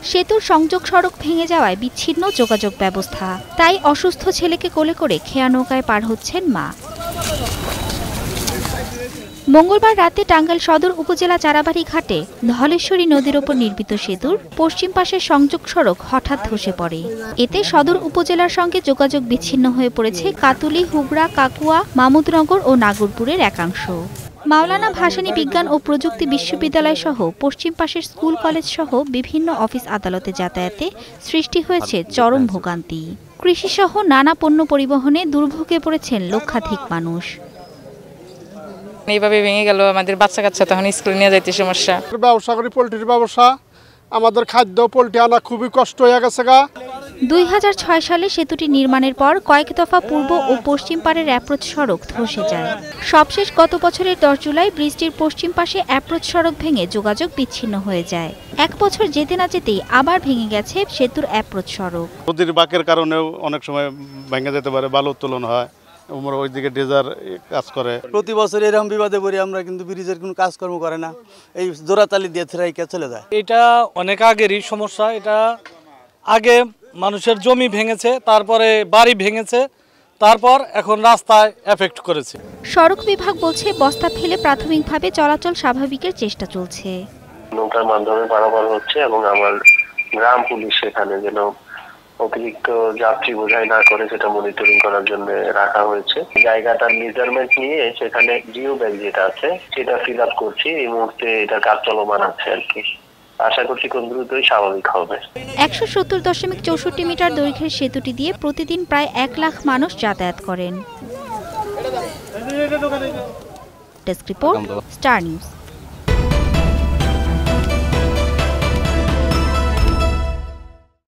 সেতুর সংযোগ সড়ক ভেঙে যাওয়ায় বিচ্ছিন্ন যোগাযোগ ব্যবস্থা। তাই অসুস্থ ছেলেকে কোলে করে খেয়া নৌকায় পার হচ্ছেন মা। মঙ্গলবার রাতে টাঙ্গাইল সদর উপজেলা চারাবাড়ি ঘাটে ধলেশ্বরী নদীর ওপর নির্মিত সেতুর পশ্চিম পাশের সংযোগ সড়ক হঠাৎ ধসে পড়ে। এতে সদর উপজেলার সঙ্গে যোগাযোগ বিচ্ছিন্ন হয়ে পড়েছে কাতুলি, হুগড়া, কাকুয়া, মামুদনগর ও নাগরপুরের একাংশ। মাওলানা ভাসানী বিজ্ঞান ও প্রযুক্তি বিশ্ববিদ্যালয় সহ পশ্চিম পাশের স্কুল কলেজ সহ বিভিন্ন অফিস আদালতে যাতায়াতে সৃষ্টি হয়েছে চরম ভোগান্তি। কৃষিসহ নানা পণ্য পরিবহনে দুর্ভোগে পড়েছেন লক্ষাধিক মানুষ। এইভাবে ভেঙে গেল, আমাদের বাচ্চা কাচ্চা তখন স্কুলে নিয়ে যাইতে সমস্যা। ব্যবসা করি, পোলট্রির ব্যবসা, আমাদের খাদ্য পোলট্রি আনা খুবই কষ্ট হয়ে গেছে। 2006 সালে সেতুটি নির্মাণের পর কয়েক দফা পূর্ব ও পশ্চিম পাড়ের অ্যাপ্রোচ সড়ক ধসে যায়। সবশেষ গত বছরের 10 জুলাই ব্রিজটির পশ্চিম পাশে অ্যাপ্রোচ সড়ক ভেঙে যোগাযোগ বিচ্ছিন্ন হয়ে যায়। এক বছর যেতে না যেতেই আবার ভেঙে গেছে সেতুর অ্যাপ্রোচ সড়ক। নদীর বাঁকের কারণেও অনেক সময় ভেঙে যেতে পারে, বালু উত্তোলন হয়, ওইদিকে ডেজার কাজ করে। প্রতি বছর এরকম বিবাদে পড়ি আমরা, কিন্তু ব্রিজের কোনো কাজকর্ম করে না, এই জোড়াতালি দিয়ে থেরাইকে চলে যায়। এটা অনেক আগেরই সমস্যা। এটা আগে মানুষের জমি ভেঙেছে, তারপরে বাড়ি ভেঙেছে, তারপর এখন রাস্তায় এফেক্ট করেছে। সড়ক বিভাগ বলছে বস্তা ফেলে প্রাথমিকভাবে চলাচল স্বাভাবিকের চেষ্টা চলছে। নৌকার মাধ্যমে পারাপার হচ্ছে এবং আমার গ্রাম পুলিশ সেখানে যেন অতিরিক্ত যাত্রী বোঝাই না করে সেটা মনিটরিং করার জন্য রাখা হয়েছে। জায়গাটার মেজারমেন্ট নিয়ে সেখানে জিও ব্যাগ যেটা আছে সেটা ফিল আপ করছি। এই মুহূর্তে এটা কাজ চলমান আছে আর কি। আশা করছি খুব দ্রুতই স্বাভাবিক হবে। 170.64 মিটার দৈর্ঘ্যের সেতুটি দিয়ে প্রতিদিন প্রায় 1 লাখ মানুষ যাতায়াত করেন। Desk report, star news.